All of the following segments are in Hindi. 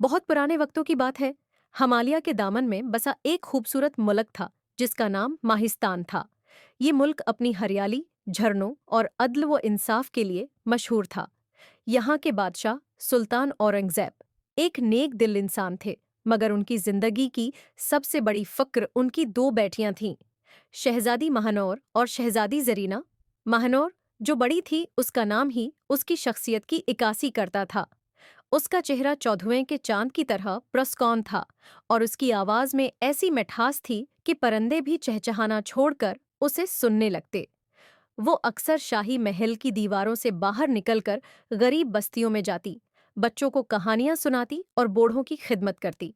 बहुत पुराने वक्तों की बात है। हिमालय के दामन में बसा एक खूबसूरत मुल्क था जिसका नाम माहिस्तान था। ये मुल्क अपनी हरियाली, झरनों और अदल व इंसाफ के लिए मशहूर था। यहाँ के बादशाह सुल्तान औरंगजेब एक नेक दिल इंसान थे, मगर उनकी जिंदगी की सबसे बड़ी फक्र उनकी दो बेटियां थीं, शहजादी महानौर और शहजादी जरीना। महानौर जो बड़ी थी, उसका नाम ही उसकी शख्सियत की इक्कासी करता था। उसका चेहरा चौधुएं के चांद की तरह प्रस्कौन था और उसकी आवाज में ऐसी मिठास थी कि परिंदे भी चहचहाना छोड़कर उसे सुनने लगते। वो अक्सर शाही महल की दीवारों से बाहर निकलकर गरीब बस्तियों में जाती, बच्चों को कहानियां सुनाती और बूढ़ों की खिदमत करती।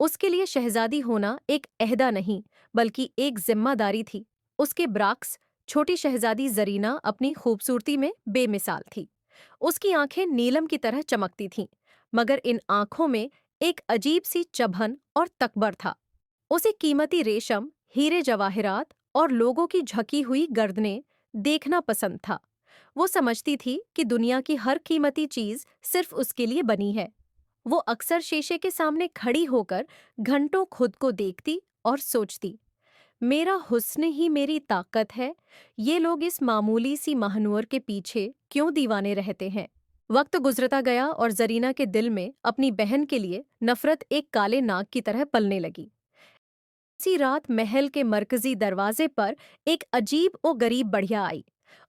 उसके लिए शहजादी होना एक अहदा नहीं, बल्कि एक जिम्मेदारी थी। उसके ब्राक्स छोटी शहजादी जरीना अपनी खूबसूरती में बेमिसाल थी। उसकी आंखें नीलम की तरह चमकती थीं, मगर इन आंखों में एक अजीब सी चुभन और तकबर था। उसे कीमती रेशम, हीरे जवाहरात और लोगों की झकी हुई गर्दनें देखना पसंद था। वो समझती थी कि दुनिया की हर कीमती चीज सिर्फ उसके लिए बनी है। वो अक्सर शीशे के सामने खड़ी होकर घंटों खुद को देखती और सोचती, मेरा हुस्न ही मेरी ताकत है। ये लोग इस मामूली सी महानूर के पीछे क्यों दीवाने रहते हैं। वक्त गुजरता गया और जरीना के दिल में अपनी बहन के लिए नफरत एक काले नाग की तरह पलने लगी। इसी रात महल के मरकजी दरवाजे पर एक अजीब और गरीब बढ़िया आई।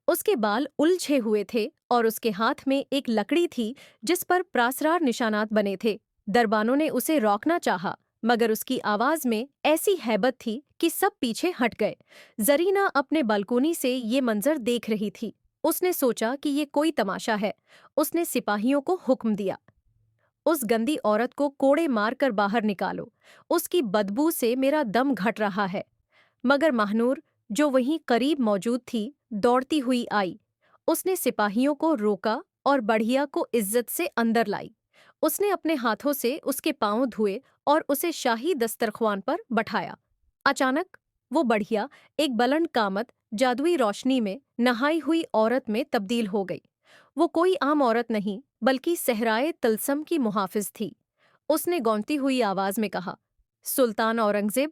उसके बाल उलझे हुए थे और उसके हाथ में एक लकड़ी थी जिस पर प्रासरार निशानात बने थे। दरबानों ने उसे रोकना चाहा, मगर उसकी आवाज में ऐसी हैबत थी कि सब पीछे हट गए। जरीना अपने बालकोनी से ये मंजर देख रही थी। उसने सोचा कि ये कोई तमाशा है। उसने सिपाहियों को हुक्म दिया, उस गंदी औरत को कोड़े मारकर बाहर निकालो। उसकी बदबू से मेरा दम घट रहा है। मगर महानूर, जो वहीं करीब मौजूद थी, दौड़ती हुई आई। उसने सिपाहियों को रोका और बढ़िया को इज्जत से अंदर लाई। उसने अपने हाथों से उसके पांव धोए और उसे शाही दस्तरख्वान पर बैठाया। अचानक वो बढ़िया एक बुलंद कामत जादुई रोशनी में नहाई हुई औरत में तब्दील हो गई। वो कोई आम औरत नहीं, बल्कि सहराए तिलस्म की मुहाफिज थी। उसने गौंती हुई आवाज में कहा, सुल्तान औरंगजेब,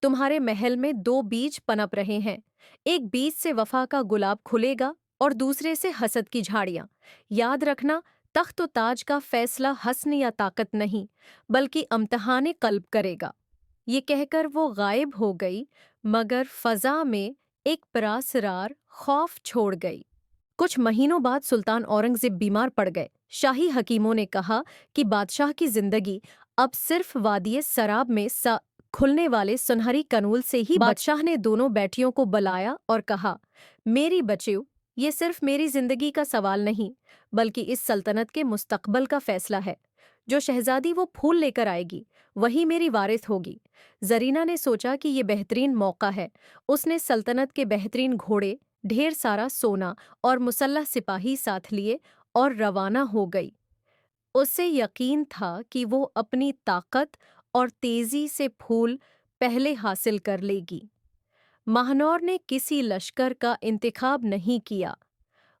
तुम्हारे महल में दो बीज पनप रहे हैं। एक बीज से वफा का गुलाब खुलेगा और दूसरे से हसद की झाड़ियां। याद रखना, तख्त व ताज का फैसला हस्न या ताकत नहीं, बल्कि इम्तिहान कल्ब करेगा। ये कहकर वो गायब हो गई, मगर फजा में एक परासरार खौफ छोड़ गई। कुछ महीनों बाद सुल्तान औरंगजेब बीमार पड़ गए। शाही हकीमों ने कहा कि बादशाह की जिंदगी अब सिर्फ वादिये सराब में खुलने वाले सुनहरी कनूल से ही। बादशाह ने दोनों बेटियों को बुलाया और कहा, मेरी बच्चियों, ये सिर्फ मेरी जिंदगी का सवाल नहीं, बल्कि इस सल्तनत के मुस्तकबल का फैसला है। जो शहजादी वो फूल लेकर आएगी, वही मेरी वारिस होगी। जरीना ने सोचा कि ये बेहतरीन मौका है। उसने सल्तनत के बेहतरीन घोड़े, ढेर सारा सोना और मुसल्लह सिपाही साथ लिए और रवाना हो गई। उसे यकीन था कि वो अपनी ताकत और तेजी से फूल पहले हासिल कर लेगी। महानौर ने किसी लश्कर का इंतखाब नहीं किया।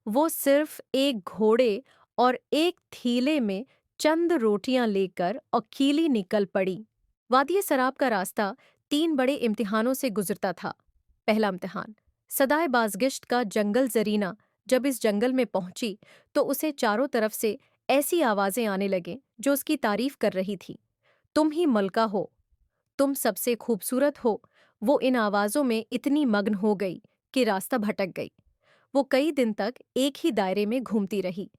वो सिर्फ एक घोड़े और एक थीले में चंद रोटियां लेकर अकेली निकल पड़ी। वादिये सराब का रास्ता 3 बड़े इम्तिहानों से गुजरता था। पहला इम्तिहान, सदाए बाज़गिश्त का जंगल। जरीना जब इस जंगल में पहुंची तो उसे चारों तरफ से ऐसी आवाजें आने लगे जो उसकी तारीफ कर रही थी। तुम ही मलका हो, तुम सबसे खूबसूरत हो। वो इन आवाजों में इतनी मग्न हो गई कि रास्ता भटक गई। वो कई दिन तक एक ही दायरे में घूमती रही।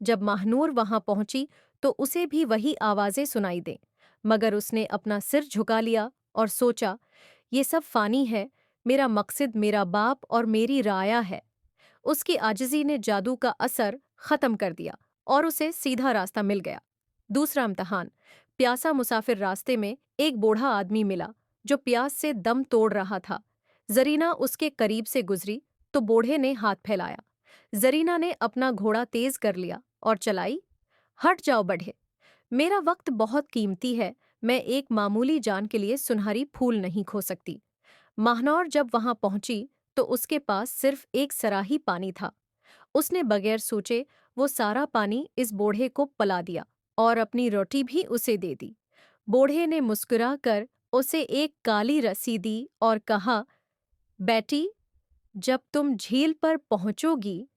जब महानूर वहां पहुंची तो उसे भी वही आवाजें सुनाई दें, मगर उसने अपना सिर झुका लिया और सोचा, ये सब फानी है। मेरा मकसद मेरा बाप और मेरी राया है। उसकी आजिज़ी ने जादू का असर खत्म कर दिया और उसे सीधा रास्ता मिल गया। दूसरा इम्तहान, प्यासा मुसाफिर। रास्ते में एक बूढ़ा आदमी मिला जो प्यास से दम तोड़ रहा था। जरीना उसके करीब से गुजरी तो बूढ़े ने हाथ फैलाया। जरीना ने अपना घोड़ा तेज कर लिया और चलाई। हट जाओ बढ़े, मेरा वक्त बहुत कीमती है। मैं एक मामूली जान के लिए सुनहरी फूल नहीं खो सकती। महानौर जब वहां पहुंची तो उसके पास सिर्फ एक सराही पानी था। उसने बगैर सोचे वो सारा पानी इस बूढ़े को पिला दिया। और अपनी रोटी भी उसे दे दी। बूढ़े ने मुस्कुराकर उसे एक काली रस्सी दी और कहा, बेटी, जब तुम झील पर पहुंचोगी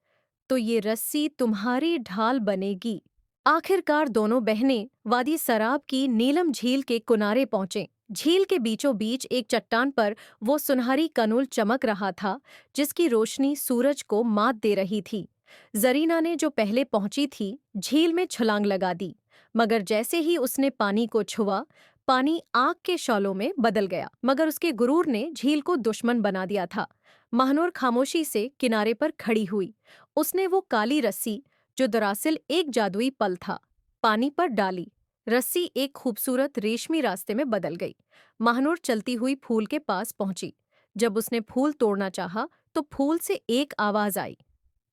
तो ये रस्सी तुम्हारी ढाल बनेगी। आखिरकार दोनों बहनें वादी सराब की नीलम झील के किनारे पहुंचे। झील के बीचों बीच एक चट्टान पर वो सुनहरी कनूल चमक रहा था, जिसकी रोशनी सूरज को मात दे रही थी। जरीना ने, जो पहले पहुंची थी, झील में छलांग लगा दी, मगर जैसे ही उसने पानी को छुआ, पानी आग के शॉलों में बदल गया। मगर उसके गुरूर ने झील को दुश्मन बना दिया था। महानूर खामोशी से किनारे पर खड़ी हुई। उसने वो काली रस्सी, जो दरअसल एक जादुई पल था, पानी पर डाली। रस्सी एक खूबसूरत रेशमी रास्ते में बदल गई। महानूर चलती हुई फूल के पास पहुंची। जब उसने फूल तोड़ना चाहा तो फूल से एक आवाज आई,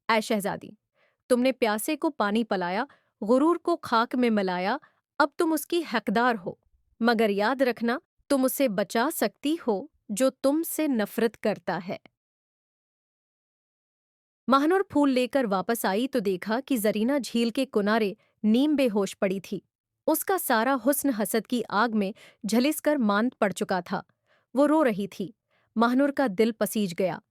ऐ शहजादी, तुमने प्यासे को पानी पिलाया, गुरूर को खाक में मिलाया, अब तुम उसकी हकदार हो। मगर याद रखना, तुम उसे बचा सकती हो जो तुमसे नफरत करता है। महानूर फूल लेकर वापस आई तो देखा कि जरीना झील के किनारे नीम बेहोश पड़ी थी। उसका सारा हुस्न हसद की आग में झलिसकर मांद पड़ चुका था। वो रो रही थी। महानूर का दिल पसीज गया।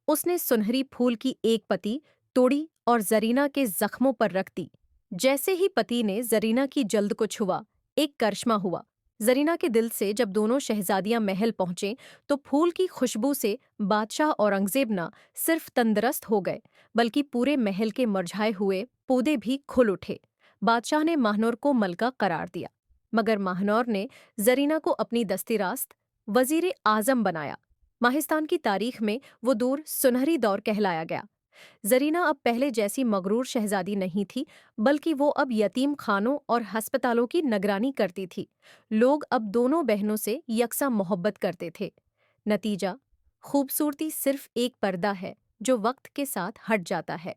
उसने सुनहरी फूल की एक पत्ती तोड़ी और जरीना के जख्मों पर रख दी। जैसे ही पति ने जरीना की जल्द को छुआ, एक करिश्मा हुआ। जरीना के दिल से जब दोनों शहजादियां महल पहुंचे तो फूल की खुशबू से बादशाह औरंगजेब न सिर्फ तंदुरुस्त हो गए, बल्कि पूरे महल के मुरझाए हुए पौधे भी खुल उठे। बादशाह ने महानूर को मलका करार दिया, मगर महानूर ने जरीना को अपनी दस्तिरास्त वजीर आजम बनाया। माहिस्तान की तारीख में वो दौर सुनहरी दौर कहलाया गया। जरीना अब पहले जैसी मगरूर शहजादी नहीं थी, बल्कि वो अब यतीम खानों और अस्पतालों की निगरानी करती थी। लोग अब दोनों बहनों से यकसा मोहब्बत करते थे। नतीजा, खूबसूरती सिर्फ एक पर्दा है जो वक्त के साथ हट जाता है,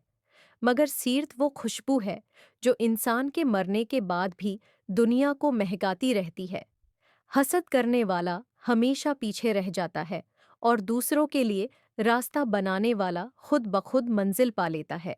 मगर सीरत वो खुशबू है जो इंसान के मरने के बाद भी दुनिया को महकाती रहती है। हसद करने वाला हमेशा पीछे रह जाता है और दूसरों के लिए रास्ता बनाने वाला खुद ब खुद मंजिल पा लेता है।